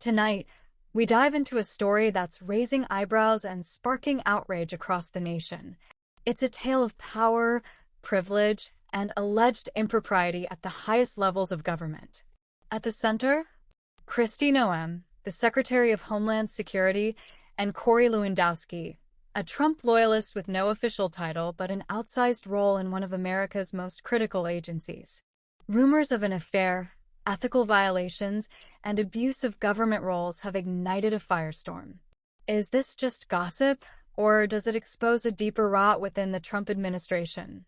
Tonight, we dive into a story that's raising eyebrows and sparking outrage across the nation. It's a tale of power, privilege, and alleged impropriety at the highest levels of government. At the center, Kristi Noem, the Secretary of Homeland Security, and Corey Lewandowski, a Trump loyalist with no official title but an outsized role in one of America's most critical agencies. Rumors of an affair, ethical violations, and abuse of government roles have ignited a firestorm. Is this just gossip, or does it expose a deeper rot within the Trump administration?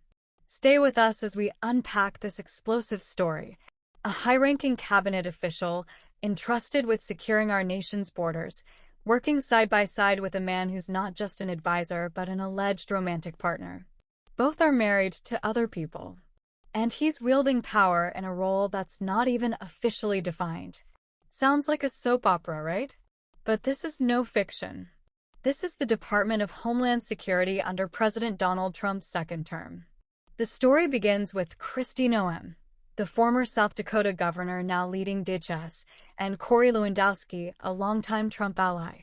Stay with us as we unpack this explosive story. A high-ranking cabinet official, entrusted with securing our nation's borders, working side by side with a man who's not just an advisor but an alleged romantic partner. Both are married to other people. And he's wielding power in a role that's not even officially defined. Sounds like a soap opera, right? But this is no fiction. This is the Department of Homeland Security under President Donald Trump's second term. The story begins with Kristi Noem, the former South Dakota governor now leading DHS, and Corey Lewandowski, a longtime Trump ally.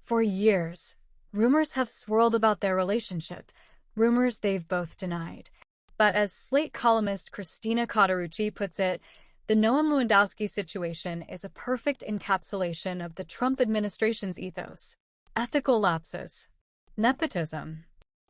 For years, rumors have swirled about their relationship, rumors they've both denied. But as Slate columnist Christina Cauterucci puts it, the Noem-Lewandowski situation is a perfect encapsulation of the Trump administration's ethos. Ethical lapses, nepotism,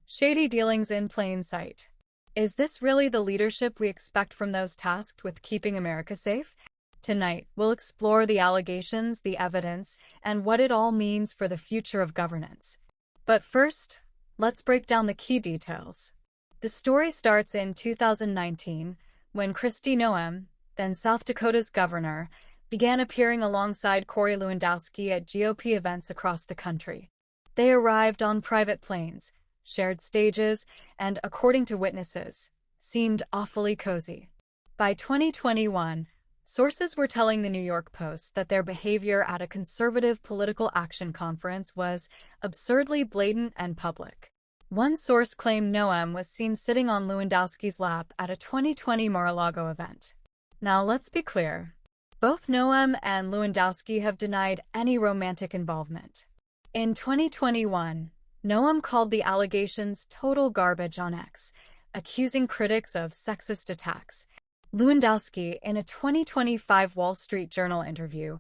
shady dealings in plain sight. Is this really the leadership we expect from those tasked with keeping America safe? Tonight, we'll explore the allegations, the evidence, and what it all means for the future of governance. But first, let's break down the key details. The story starts in 2019, when Kristi Noem, then South Dakota's governor, began appearing alongside Corey Lewandowski at GOP events across the country. They arrived on private planes, shared stages, and, according to witnesses, seemed awfully cozy. By 2021, sources were telling the New York Post that their behavior at a conservative political action conference was absurdly blatant and public. One source claimed Noem was seen sitting on Lewandowski's lap at a 2020 Mar-a-Lago event. Now, let's be clear. Both Noem and Lewandowski have denied any romantic involvement. In 2021, Noem called the allegations total garbage on X, accusing critics of sexist attacks. Lewandowski, in a 2025 Wall Street Journal interview,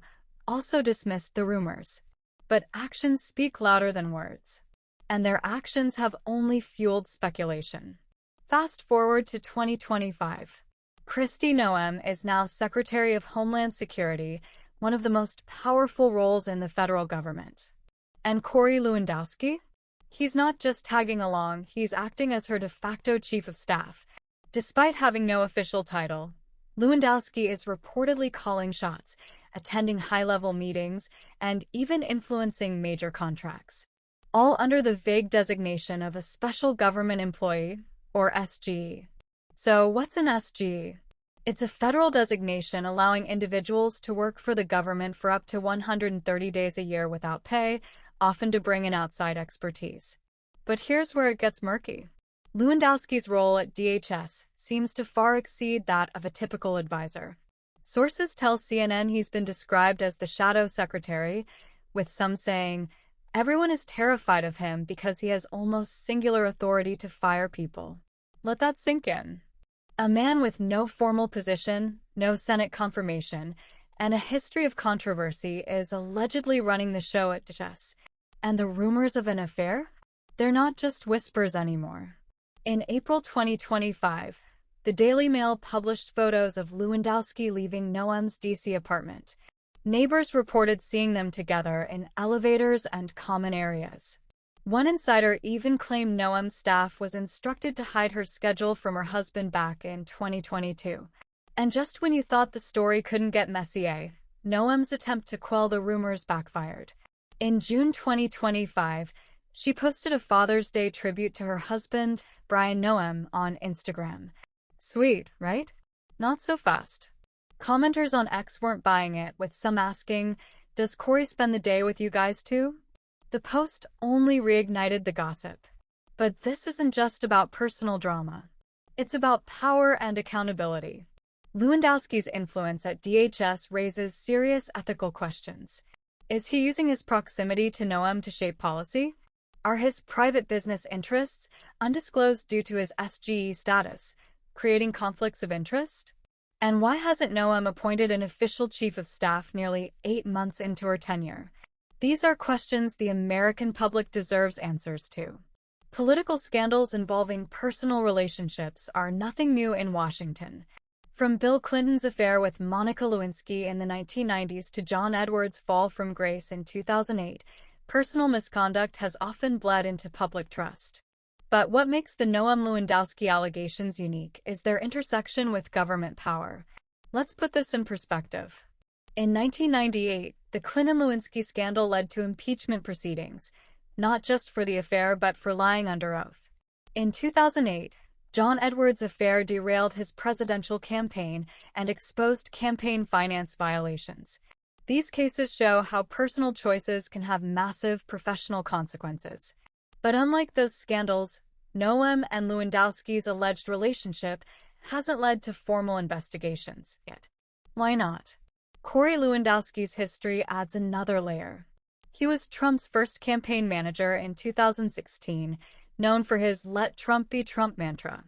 also dismissed the rumors. But actions speak louder than words. And their actions have only fueled speculation. Fast forward to 2025. Kristi Noem is now Secretary of Homeland Security, one of the most powerful roles in the federal government. And Corey Lewandowski? He's not just tagging along, he's acting as her de facto chief of staff. Despite having no official title, Lewandowski is reportedly calling shots, attending high-level meetings, and even influencing major contracts. All under the vague designation of a Special Government Employee, or SGE. So what's an SGE? It's a federal designation allowing individuals to work for the government for up to 130 days a year without pay, often to bring in outside expertise. But here's where it gets murky. Lewandowski's role at DHS seems to far exceed that of a typical advisor. Sources tell CNN he's been described as the shadow secretary, with some saying, everyone is terrified of him because he has almost singular authority to fire people. Let that sink in. A man with no formal position, no Senate confirmation, and a history of controversy is allegedly running the show at DHS. And the rumors of an affair? They're not just whispers anymore. In April 2025, the Daily Mail published photos of Lewandowski leaving Noem's D.C. apartment. Neighbors reported seeing them together in elevators and common areas. One insider even claimed Noem's staff was instructed to hide her schedule from her husband back in 2022. And just when you thought the story couldn't get messier, Noem's attempt to quell the rumors backfired. In June 2025, she posted a Father's Day tribute to her husband, Brian Noem, on Instagram. Sweet, right? Not so fast. Commenters on X weren't buying it, with some asking, does Corey spend the day with you guys too? The post only reignited the gossip. But this isn't just about personal drama. It's about power and accountability. Lewandowski's influence at DHS raises serious ethical questions. Is he using his proximity to Noem to shape policy? Are his private business interests, undisclosed due to his SGE status, creating conflicts of interest? And why hasn't Noem appointed an official chief of staff nearly 8 months into her tenure? These are questions the American public deserves answers to. Political scandals involving personal relationships are nothing new in Washington. From Bill Clinton's affair with Monica Lewinsky in the 1990s to John Edwards' fall from grace in 2008, personal misconduct has often bled into public trust. But what makes the Noem Lewandowski allegations unique is their intersection with government power. Let's put this in perspective. In 1998, the Clinton-Lewinsky scandal led to impeachment proceedings, not just for the affair but for lying under oath. In 2008, John Edwards' affair derailed his presidential campaign and exposed campaign finance violations. These cases show how personal choices can have massive professional consequences. But unlike those scandals, Noem and Lewandowski's alleged relationship hasn't led to formal investigations yet. Why not? Corey Lewandowski's history adds another layer. He was Trump's first campaign manager in 2016, known for his "Let Trump be Trump" mantra.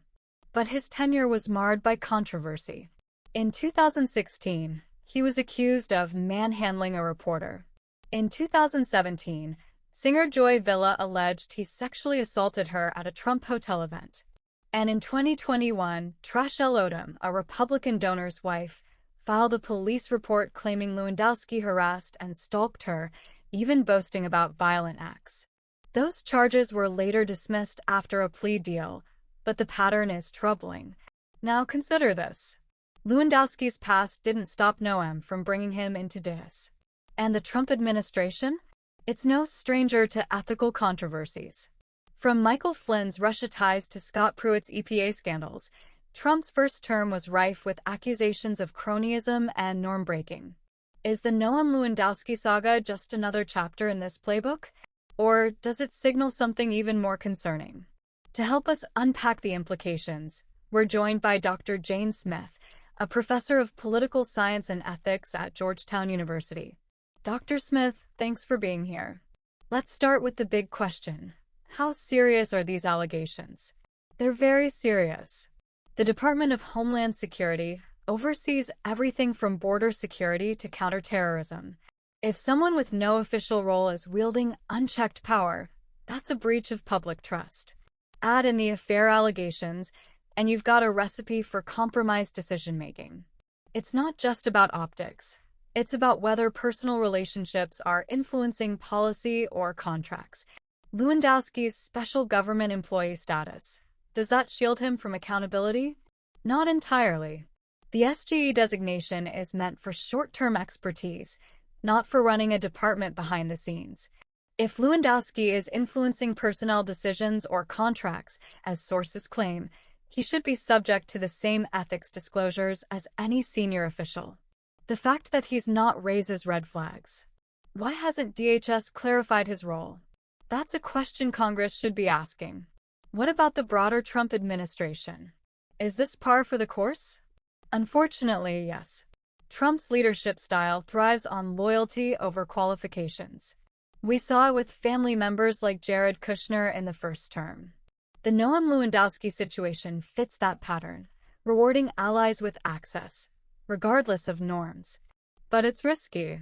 But his tenure was marred by controversy. In 2016, he was accused of manhandling a reporter. In 2017, singer Joy Villa alleged he sexually assaulted her at a Trump hotel event. And in 2021, Trashelle Odom, a Republican donor's wife, filed a police report claiming Lewandowski harassed and stalked her, even boasting about violent acts. Those charges were later dismissed after a plea deal, but the pattern is troubling. Now consider this. Lewandowski's past didn't stop Noem from bringing him into DIS. And the Trump administration? It's no stranger to ethical controversies. From Michael Flynn's Russia ties to Scott Pruitt's EPA scandals, Trump's first term was rife with accusations of cronyism and norm-breaking. Is the Noem Lewandowski saga just another chapter in this playbook? Or does it signal something even more concerning? To help us unpack the implications, we're joined by Dr. Jane Smith, a professor of political science and ethics at Georgetown University. Dr. Smith, thanks for being here. Let's start with the big question. How serious are these allegations? They're very serious. The Department of Homeland Security oversees everything from border security to counterterrorism. If someone with no official role is wielding unchecked power, that's a breach of public trust. Add in the affair allegations, and you've got a recipe for compromised decision-making. It's not just about optics. It's about whether personal relationships are influencing policy or contracts. Lewandowski's special government employee status. Does that shield him from accountability? Not entirely. The SGE designation is meant for short-term expertise, not for running a department behind the scenes. If Lewandowski is influencing personnel decisions or contracts, as sources claim, he should be subject to the same ethics disclosures as any senior official. The fact that he's not raises red flags. Why hasn't DHS clarified his role? That's a question Congress should be asking. What about the broader Trump administration? Is this par for the course? Unfortunately, yes. Trump's leadership style thrives on loyalty over qualifications. We saw it with family members like Jared Kushner in the first term. The Noem Lewandowski situation fits that pattern, rewarding allies with access, regardless of norms. But it's risky.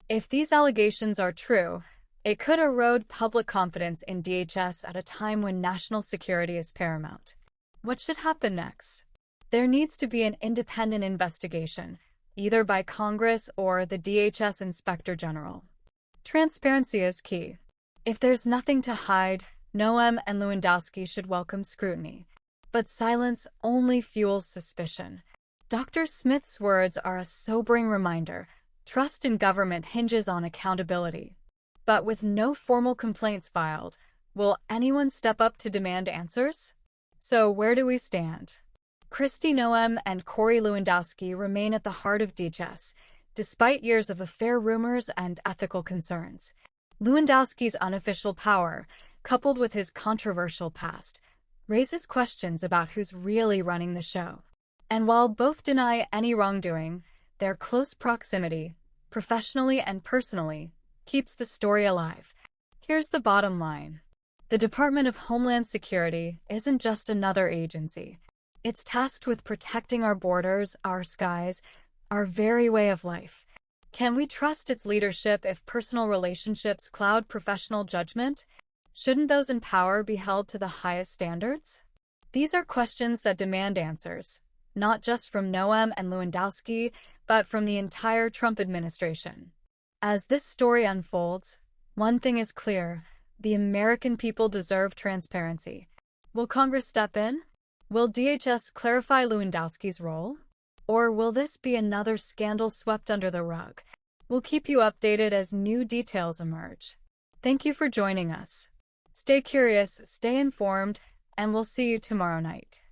If these allegations are true, it could erode public confidence in DHS at a time when national security is paramount. What should happen next? There needs to be an independent investigation, either by Congress or the DHS Inspector General. Transparency is key. If there's nothing to hide, Noem and Lewandowski should welcome scrutiny. But silence only fuels suspicion. Dr. Smith's words are a sobering reminder. Trust in government hinges on accountability. But with no formal complaints filed, will anyone step up to demand answers? So where do we stand? Kristi Noem and Corey Lewandowski remain at the heart of DHS, despite years of affair rumors and ethical concerns. Lewandowski's unofficial power, coupled with his controversial past, raises questions about who's really running the show. And while both deny any wrongdoing, their close proximity, professionally and personally, keeps the story alive. Here's the bottom line. The Department of Homeland Security isn't just another agency. It's tasked with protecting our borders, our skies, our very way of life. Can we trust its leadership if personal relationships cloud professional judgment? Shouldn't those in power be held to the highest standards? These are questions that demand answers, not just from Noem and Lewandowski, but from the entire Trump administration. As this story unfolds, one thing is clear: the American people deserve transparency. Will Congress step in? Will DHS clarify Lewandowski's role? Or will this be another scandal swept under the rug? We'll keep you updated as new details emerge. Thank you for joining us. Stay curious, stay informed, and we'll see you tomorrow night.